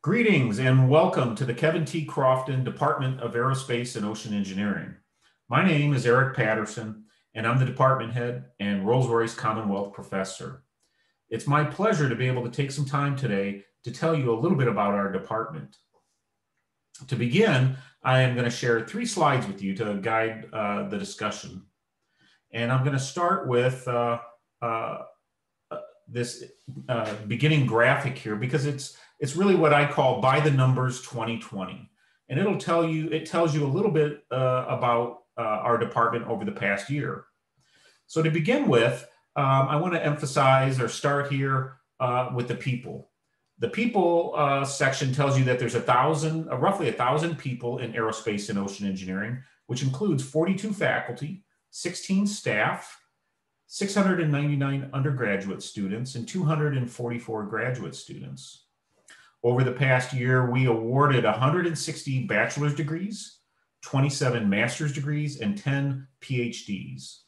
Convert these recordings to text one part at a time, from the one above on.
Greetings and welcome to the Kevin T. Crofton Department of Aerospace and Ocean Engineering. My name is Eric Paterson, and I'm the department head and Rolls-Royce Commonwealth professor. It's my pleasure to be able to take some time today to tell you a little bit about our department. To begin, I am going to share 3 slides with you to guide the discussion. And I'm going to start with this beginning graphic here because it's really what I call by the numbers 2020. And it tells you a little bit about our department over the past year. So to begin with, I want to emphasize or start here with the people. The people section tells you that there's roughly 1,000 people in aerospace and ocean engineering, which includes 42 faculty, 16 staff, 699 undergraduate students, and 244 graduate students. Over the past year, we awarded 160 bachelor's degrees, 27 master's degrees, and 10 PhDs.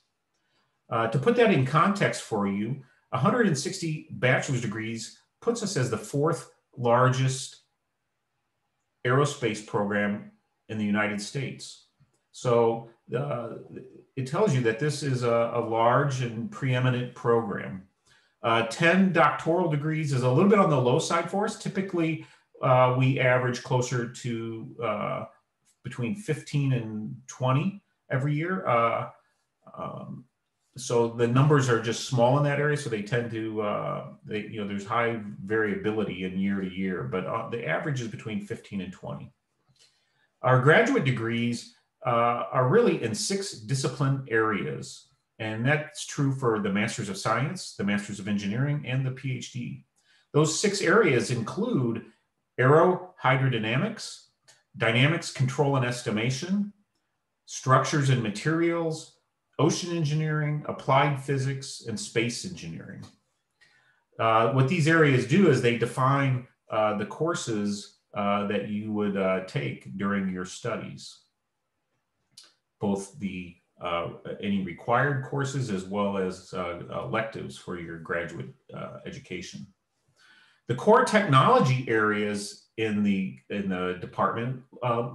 To put that in context for you, 160 bachelor's degrees puts us as the 4th largest aerospace program in the United States. So it tells you that this is a large and preeminent program. 10 doctoral degrees is a little bit on the low side for us. Typically, we average closer to between 15 and 20 every year. So the numbers are just small in that area, so they tend to, there's high variability in year to year, but the average is between 15 and 20. Our graduate degrees are really in 6 discipline areas. And that's true for the Masters of Science, the Masters of Engineering, and the PhD. Those 6 areas include aero hydrodynamics, dynamics, control and estimation, structures and materials, ocean engineering, applied physics, and space engineering. What these areas do is they define the courses that you would take during your studies, both the any required courses as well as electives for your graduate education. The core technology areas in the department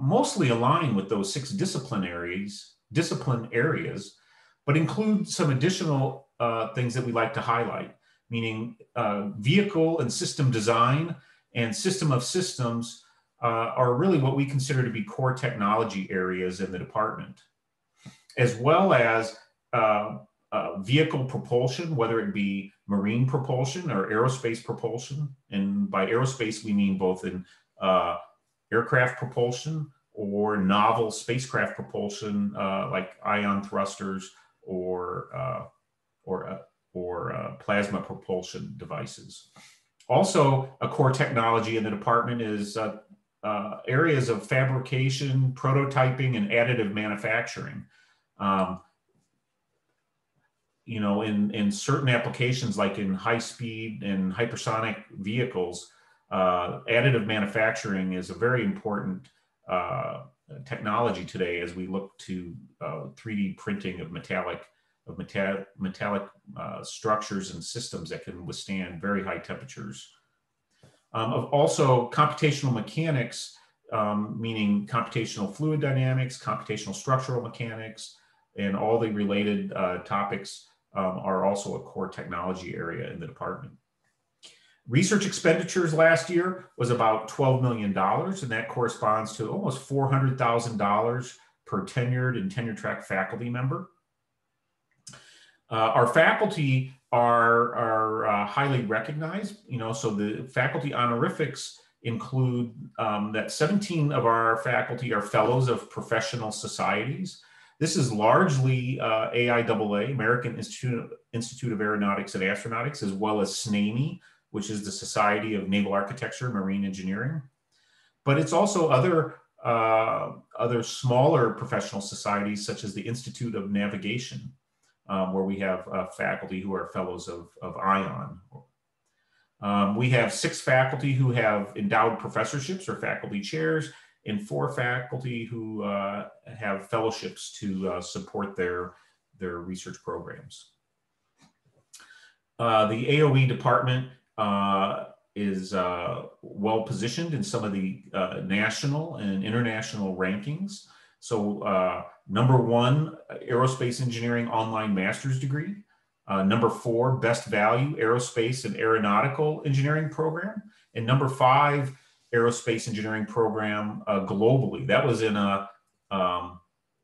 mostly align with those 6 discipline areas, but include some additional things that we like to highlight, meaning vehicle and system design and system of systems are really what we consider to be core technology areas in the department, as well as vehicle propulsion, whether it be marine propulsion or aerospace propulsion. And by aerospace, we mean both in aircraft propulsion or novel spacecraft propulsion, like ion thrusters or plasma propulsion devices. Also, a core technology in the department is areas of fabrication, prototyping, and additive manufacturing. In certain applications, like in high-speed and hypersonic vehicles, additive manufacturing is a very important technology today as we look to 3D printing of metallic structures and systems that can withstand very high temperatures. Also, computational mechanics, meaning computational fluid dynamics, computational structural mechanics, and all the related topics are also a core technology area in the department. Research expenditures last year was about $12 million, and that corresponds to almost $400,000 per tenured and tenure track faculty member. Our faculty are highly recognized, so the faculty honorifics include that 17 of our faculty are fellows of professional societies. This is largely AIAA, American Institute of Aeronautics and Astronautics, as well as SNAME, which is the Society of Naval Architecture and Marine Engineering. But it's also other smaller professional societies, such as the Institute of Navigation, where we have faculty who are fellows of ION. We have 6 faculty who have endowed professorships or faculty chairs, and 4 faculty who have fellowships to support their research programs. The AOE department well positioned in some of the national and international rankings. So #1, aerospace engineering online master's degree. #4, best value aerospace and aeronautical engineering program. And #5, aerospace engineering program globally. That was in a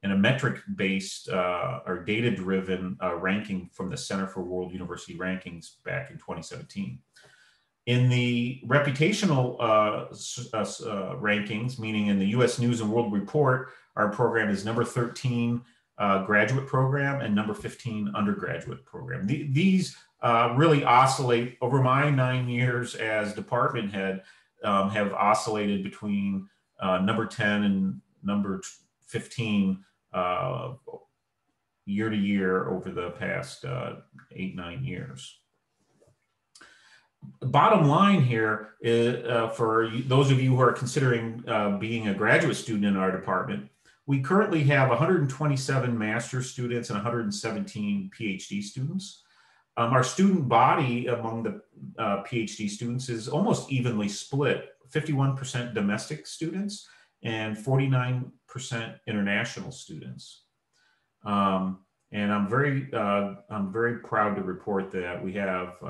metric-based or data-driven ranking from the Center for World University Rankings back in 2017. In the reputational rankings, meaning in the U.S. News and World Report, our program is #13 graduate program and #15 undergraduate program. These really oscillate over my 9 years as department head, have oscillated between #10 and #15 year to year over the past 8-9 years. Bottom line here is, for those of you who are considering being a graduate student in our department, we currently have 127 master's students and 117 PhD students. Our student body among the PhD students is almost evenly split, 51% domestic students and 49% international students. And I'm very proud to report that we have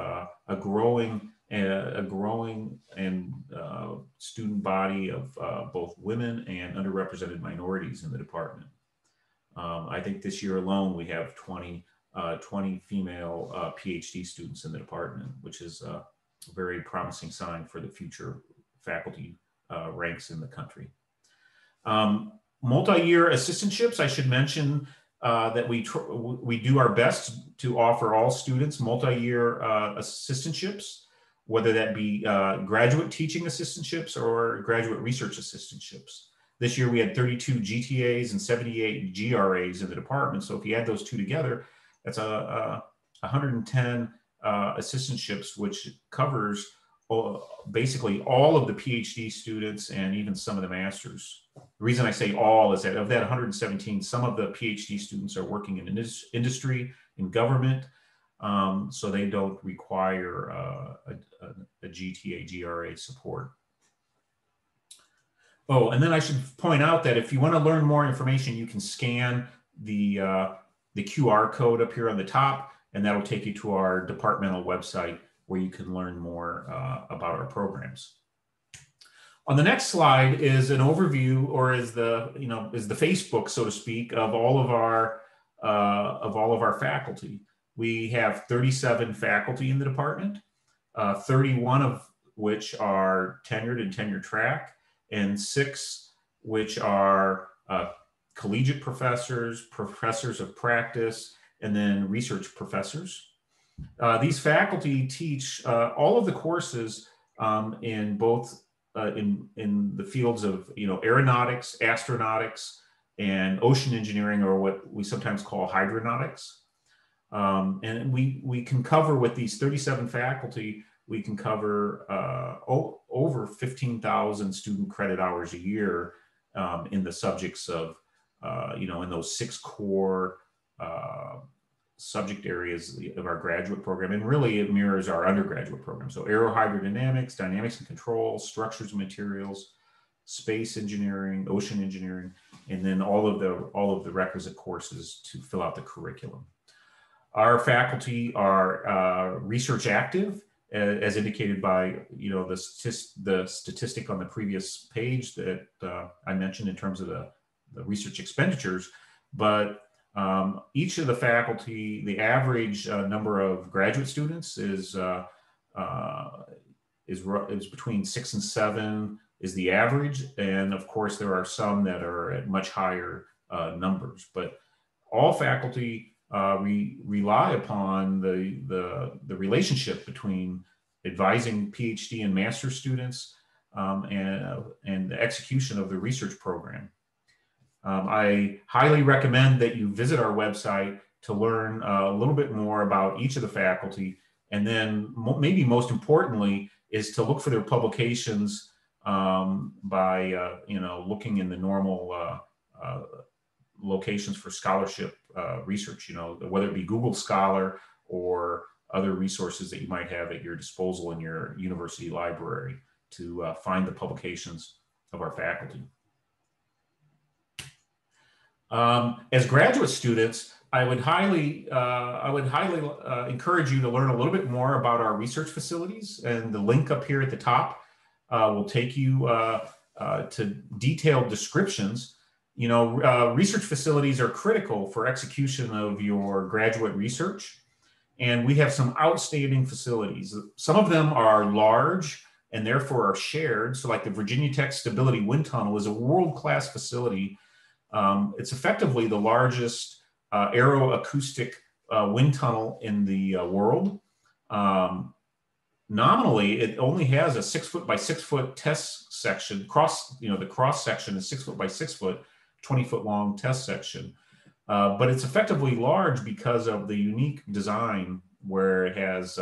a growing student body of both women and underrepresented minorities in the department. I think this year alone we have 20 female PhD students in the department, which is a very promising sign for the future faculty ranks in the country. Multi-year assistantships, I should mention that we do our best to offer all students multi-year assistantships, whether that be graduate teaching assistantships or graduate research assistantships. This year we had 32 GTAs and 78 GRAs in the department. So if you add those two together, that's 110 assistantships, which covers basically all of the PhD students and even some of the masters. The reason I say all is that of that 117, some of the PhD students are working in industry, in government, so they don't require a GTA, GRA support. Oh, and then I should point out that if you want to learn more information, you can scan the QR code up here on the top, and that'll take you to our departmental website where you can learn more about our programs. On the next slide is an overview, or is the Facebook, so to speak, of all of our faculty. We have 37 faculty in the department, 31 of which are tenured and tenure track, and 6 which are collegiate professors, professors of practice, and then research professors. These faculty teach all of the courses in both in the fields of aeronautics, astronautics, and ocean engineering, or what we sometimes call hydronautics. And we can cover, with these 37 faculty, we can cover over 15,000 student credit hours a year in the subjects of in those 6 core subject areas of our graduate program. And really it mirrors our undergraduate program. So aerohydrodynamics, dynamics and control, structures and materials, space engineering, ocean engineering, and then all of the requisite courses to fill out the curriculum. Our faculty are research active, as indicated by the statistic on the previous page that I mentioned in terms of the research expenditures. But each of the faculty, the average number of graduate students is between 6 and 7 is the average, and of course there are some that are at much higher numbers. But all faculty rely upon the relationship between advising PhD and master students and the execution of the research program. I highly recommend that you visit our website to learn a little bit more about each of the faculty, and then maybe most importantly is to look for their publications by looking in the normal locations for scholarship research, whether it be Google Scholar or other resources that you might have at your disposal in your university library to find the publications of our faculty. As graduate students, I would highly encourage you to learn a little bit more about our research facilities, and the link up here at the top will take you to detailed descriptions. You know, research facilities are critical for execution of your graduate research, and we have some outstanding facilities. Some of them are large and therefore are shared. So like the Virginia Tech Stability Wind Tunnel is a world-class facility. It's effectively the largest aeroacoustic wind tunnel in the world. Nominally, it only has a 6 foot by 6 foot test section. The cross section is 6 foot by 6 foot, 20 foot long test section. But it's effectively large because of the unique design where it has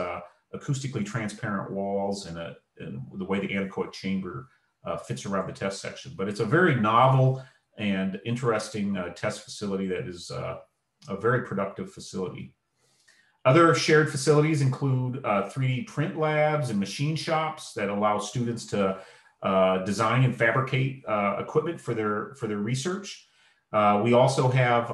acoustically transparent walls and the way the anechoic chamber fits around the test section. But it's a very novel and interesting test facility that is a very productive facility. Other shared facilities include 3D print labs and machine shops that allow students to design and fabricate equipment for their research. We also have,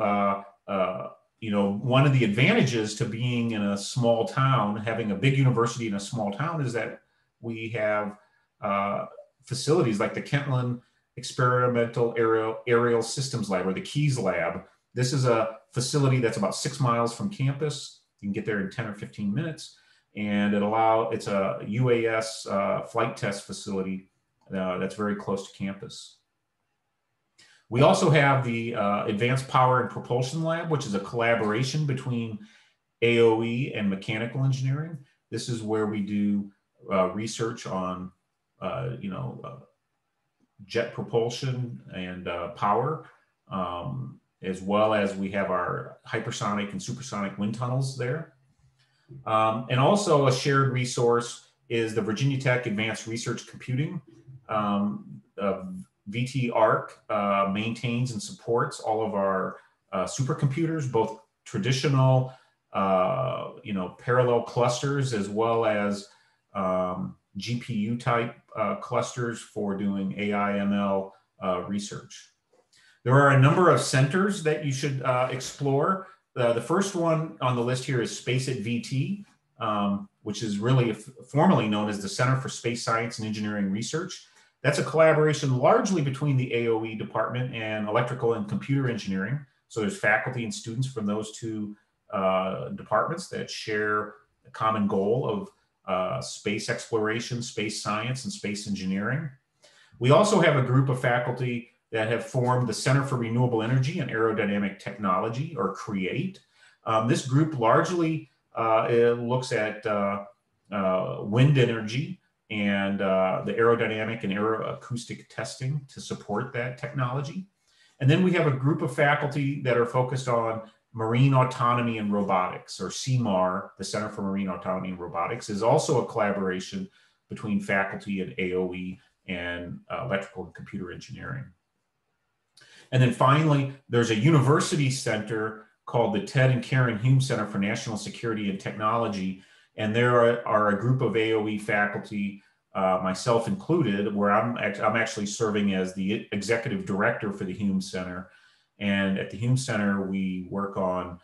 one of the advantages to being in a small town, having a big university in a small town, is that we have facilities like the Kentland Experimental Aerial Systems Lab, or the KEYS Lab. This is a facility that's about 6 miles from campus. You can get there in 10 or 15 minutes, and it's a UAS flight test facility that's very close to campus. We also have the Advanced Power and Propulsion Lab, which is a collaboration between AOE and mechanical engineering. This is where we do research on, jet propulsion and power, as well as we have our hypersonic and supersonic wind tunnels there. And also a shared resource is the Virginia Tech Advanced Research Computing. VT-ARC maintains and supports all of our supercomputers, both traditional, parallel clusters, as well as GPU type clusters for doing AI ML research. There are a number of centers that you should explore. The first one on the list here is Space at VT, which is really formally known as the Center for Space Science and Engineering Research. That's a collaboration largely between the AOE department and electrical and computer engineering. So there's faculty and students from those two departments that share a common goal of space exploration, space science, and space engineering. We also have a group of faculty that have formed the Center for Renewable Energy and Aerodynamic Technology, or CREATE. This group largely looks at wind energy and the aerodynamic and aeroacoustic testing to support that technology. And then we have a group of faculty that are focused on Marine Autonomy and Robotics, or CMAR. The Center for Marine Autonomy and Robotics is also a collaboration between faculty and AOE and electrical and computer engineering. And then finally, there's a university center called the Ted and Karen Hume Center for National Security and Technology. And there are a group of AOE faculty, myself included, where I'm actually serving as the executive director for the Hume Center. And at the Hume Center, we work on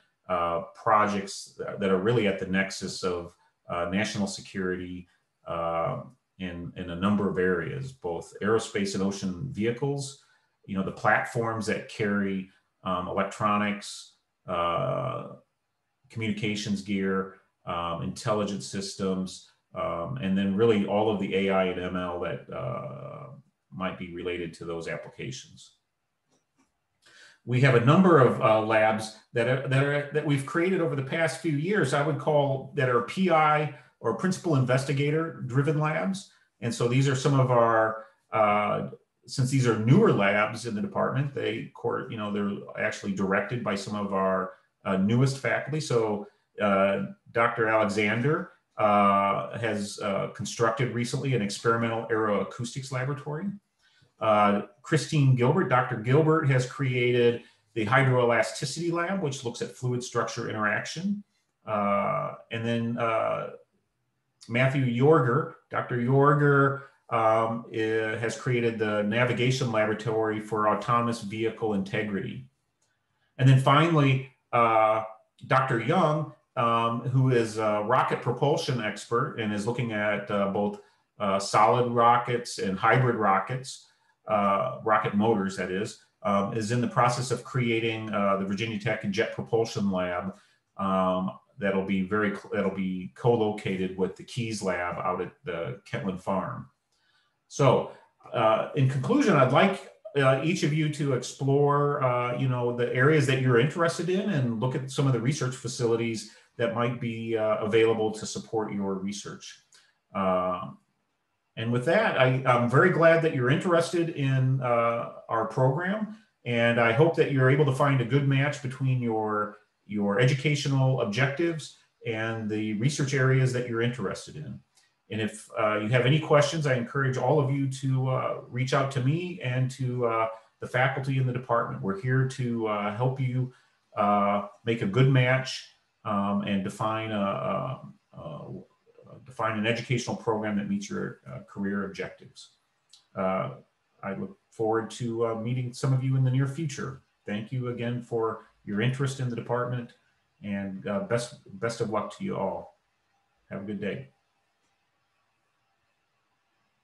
projects that are really at the nexus of national security in a number of areas, both aerospace and ocean vehicles, the platforms that carry electronics, communications gear, intelligence systems, and then really all of the AI and ML that might be related to those applications. We have a number of labs that we've created over the past few years, I would call, that are PI or principal investigator driven labs. And so these are some of our, since these are newer labs in the department, they're actually directed by some of our newest faculty. So Dr. Alexander has constructed recently an experimental aeroacoustics laboratory. Christine Gilbert, Dr. Gilbert has created the hydroelasticity lab, which looks at fluid structure interaction. And then Matthew Yorger, Dr. Yorger has created the Navigation Laboratory for Autonomous Vehicle Integrity. And then finally, Dr. Young, who is a rocket propulsion expert and is looking at both solid rockets and hybrid rockets, rocket motors, that is in the process of creating the Virginia Tech Jet Propulsion Lab. That'll be co-located with the Keys Lab out at the Kentland Farm. So, in conclusion, I'd like each of you to explore, the areas that you're interested in and look at some of the research facilities that might be available to support your research. And with that, I'm very glad that you're interested in our program, and I hope that you're able to find a good match between your educational objectives and the research areas that you're interested in. And if you have any questions, I encourage all of you to reach out to me and to the faculty in the department. We're here to help you make a good match and define an educational program that meets your career objectives. I look forward to meeting some of you in the near future. Thank you again for your interest in the department, and best of luck to you all. Have a good day.